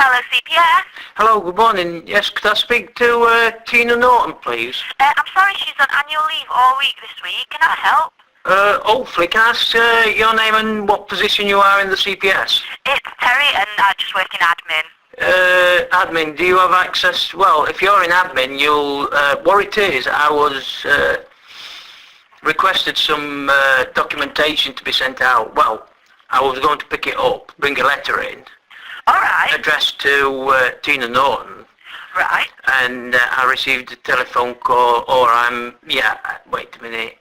Hello, CPS. Hello, good morning. Yes, could I speak to Tina Norton, please? I'm sorry, she's on annual leave all week this week. Can I help? Hopefully. Can I ask your name and what position you are in the CPS? It's Terry, and I just work in admin. Admin, do you have access? Well, if you're in admin, you'll... what it is, I was requested some documentation to be sent out. Well, I was going to pick it up, bring a letter in. All right. Addressed to Tina Norton. Right. And I received a telephone call, or wait a minute.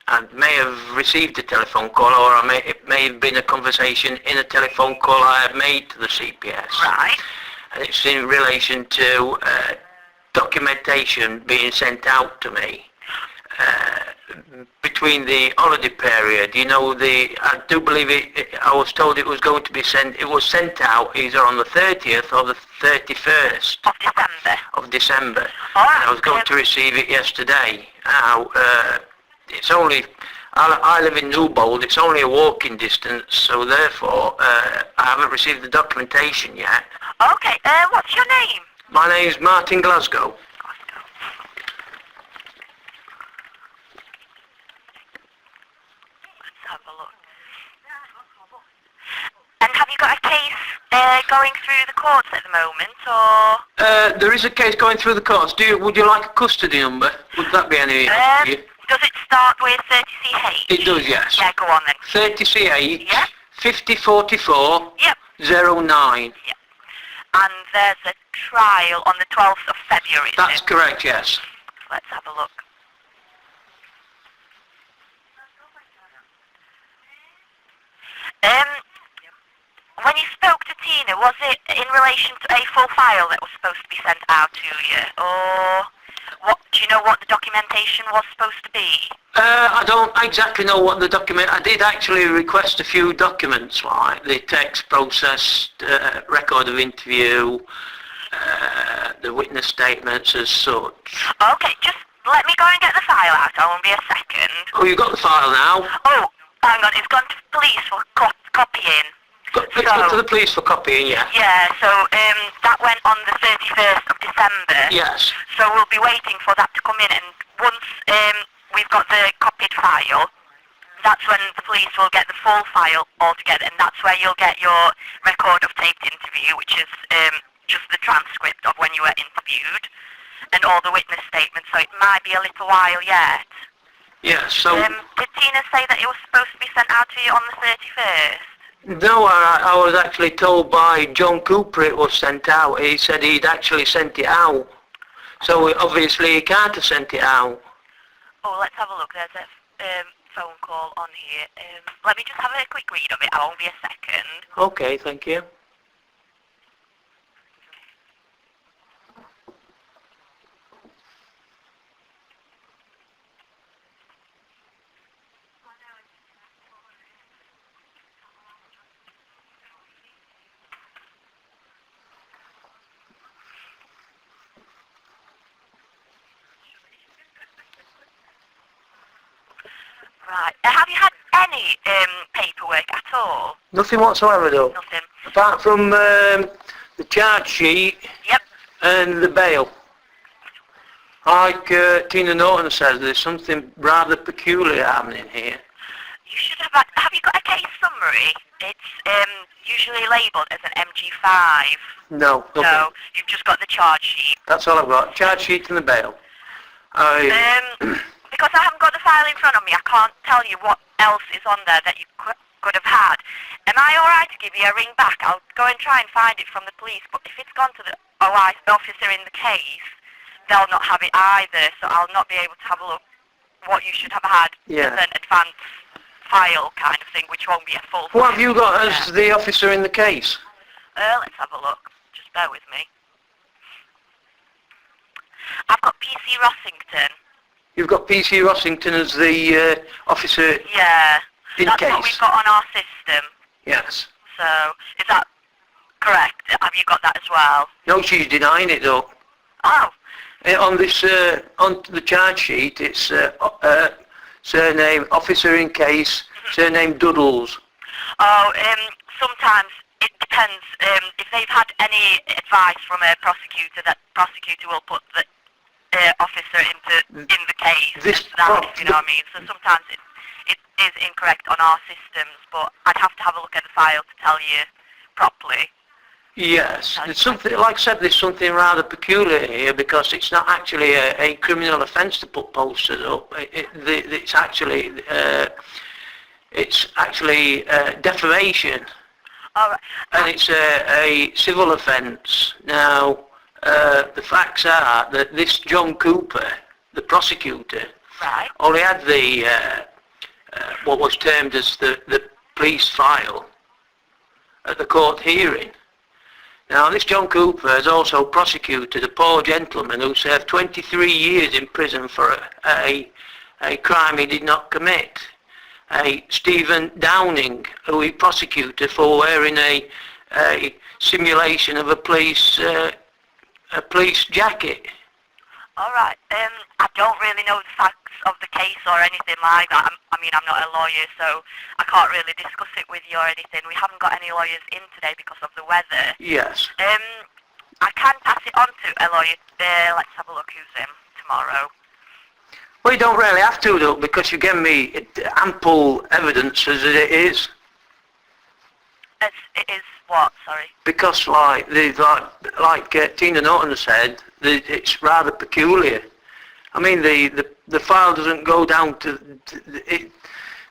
I may have received a telephone call, or it may have been a conversation in a telephone call I have made to the CPS. Right. And it's in relation to documentation being sent out to me. Between the holiday period, you know, I do believe I was told it was going to be it was sent out either on the 30th or the 31st Of December. All right. And I was going to receive it yesterday. Now, it's only, I live in Newbold, it's only a walking distance, so therefore I haven't received the documentation yet. Okay, what's your name? My name's Martin Glasgow. Have a look. And have you got a case going through the courts at the moment, or? There is a case going through the courts. Would you like a custody number? Would that be any help to you? Does it start with 30CH? It does, yes. Yeah, go on then. 30CH, yeah. 5044, yep. 09. Yep. And there's a trial on the 12th of February, That's correct, yes. Let's have a look. When you spoke to Tina, was it in relation to a full file that was supposed to be sent out to you, or do you know what the documentation was supposed to be? I don't exactly know what the document. I did actually request a few documents, like the text processed record of interview, the witness statements as such. Okay, just let me go and get the file out. I won't be a second. Oh, you got the file now? Oh, hang on, it's gone to police for copying. It's gone to the police for copying, yeah. Yeah, so that went on the 31st of December. Yes. So we'll be waiting for that to come in, and once we've got the copied file, that's when the police will get the full file altogether, and that's where you'll get your record of taped interview, which is just the transcript of when you were interviewed, and all the witness statements, so it might be a little while yet. Yeah, so... did Tina say that it was supposed to be sent out to you on the 31st? No, I was actually told by John Cooper it was sent out. He said he'd actually sent it out. So obviously he can't have sent it out. Oh, let's have a look. There's a phone call on here. Let me just have a quick read of it. I won't be a second. Okay, thank you. Right. Have you had any paperwork at all? Nothing whatsoever, though. Nothing. Apart from the charge sheet. Yep. And the bail. Like Tina Norton says, there's something rather peculiar happening here. You should have you got a case summary? It's usually labelled as an MG5. No. Nothing. So you've just got the charge sheet. That's all I've got. Charge sheet and the bail. Because I haven't got the file in front of me, I can't tell you what else is on there that you could have had. Am I alright to give you a ring back? I'll go and try and find it from the police, but if it's gone to the OI officer in the case, they'll not have it either, so I'll not be able to have a look what you should have had as an advanced file kind of thing, which won't be a full file. What have you got as the officer in the case? Let's have a look. Just bear with me. I've got PC Rossington. You've got PC Rossington as the officer yeah, in that's case? What we've got on our system. Yes. So, is that correct? Have you got that as well? No, she's denying it though. Oh. On this, on the charge sheet, it's surname, officer in case, surname Duddles. Oh, sometimes it depends. If they've had any advice from a prosecutor, that prosecutor will put the officer in the case. This if you know what I mean. So sometimes it is incorrect on our systems, but I'd have to have a look at the file to tell you properly. Yes, there's something, like I said, there's something rather peculiar here because it's not actually a criminal offence to put posters up. It's actually defamation. All right. And it's a civil offence. Now, the facts are that this John Cooper, the prosecutor, Right. only had the what was termed as the police file at the court hearing. Now, this John Cooper has also prosecuted a poor gentleman who served 23 years in prison for a crime he did not commit. Stephen Downing, who he prosecuted for wearing a simulation of a police jacket. All right. I don't really know the facts of the case or anything like that. I'm not a lawyer, so I can't really discuss it with you or anything. We haven't got any lawyers in today because of the weather. Yes. I can pass it on to a lawyer. Let's have a look who's in tomorrow. Well, you don't really have to, though, because you give me ample evidence as it is. It is what? Sorry. Because, like Tina Norton said, it's rather peculiar. I mean, the file doesn't go down to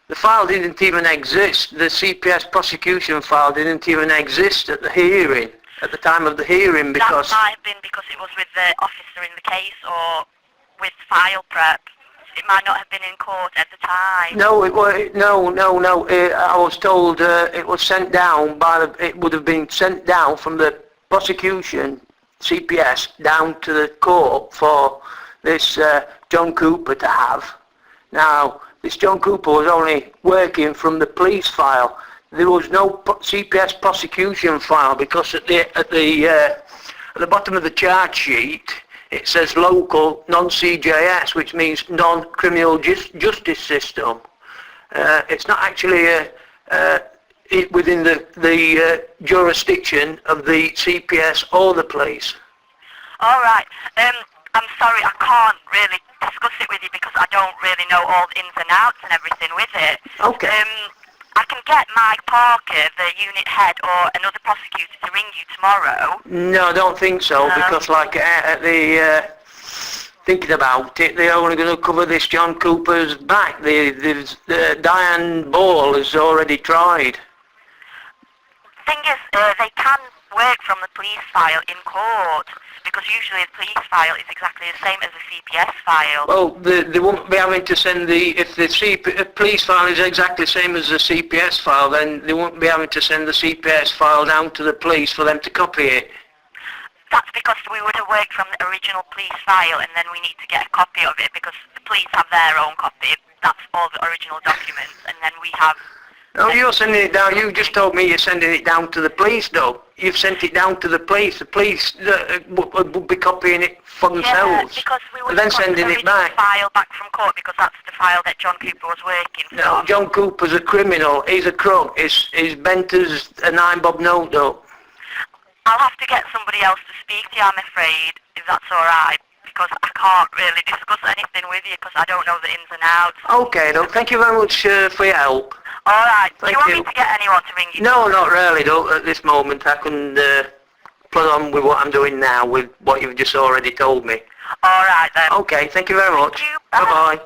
the file didn't even exist. The CPS prosecution file didn't even exist at the hearing, at the time of the hearing, because that might have been because it was with the officer in the case or with file prep. It might not have been in court at the time. No, it was no. I was told it was sent down it would have been sent down from the prosecution CPS down to the court for this John Cooper to have. Now, this John Cooper was only working from the police file. There was no CPS prosecution file because at the bottom of the charge sheet it says local non-CJS, which means non-criminal justice system. It's not actually within the jurisdiction of the CPS or the police. All right. I'm sorry, I can't really discuss it with you because I don't really know all the ins and outs and everything with it. Okay. I can get Mike Parker, the unit head, or another prosecutor to ring you tomorrow. No, I don't think so, because like thinking about it, they're only going to cover this John Cooper's back. Diane Ball has already tried. Thing is, they can work from the police file in court, because usually the police file is exactly the same as the CPS file. Well, they won't be having to send if the police file is exactly the same as the CPS file, then they won't be having to send the CPS file down to the police for them to copy it. That's because we would have worked from the original police file, and then we need to get a copy of it, because the police have their own copy. That's all the original documents, and then we have... No, you're sending it down. You just told me you're sending it down to the police, though. You've sent it down to the police. The police would be copying it for themselves. Yeah, because we would and then sending it back. File back from court, because that's the file that John Cooper was working for. No, John Cooper's a criminal. He's a crook. He's bent as a 9-bob note, though. I'll have to get somebody else to speak to you, I'm afraid, if that's all right, because I can't really discuss anything with you because I don't know the ins and outs. Okay, though. Thank you very much for your help. All right. Do you want you. me to get anyone to ring you? No, not really, though. At this moment, I can plod on with what I'm doing now with what you've just already told me. All right, then. Okay, thank you very much. Thank you. Bye-bye.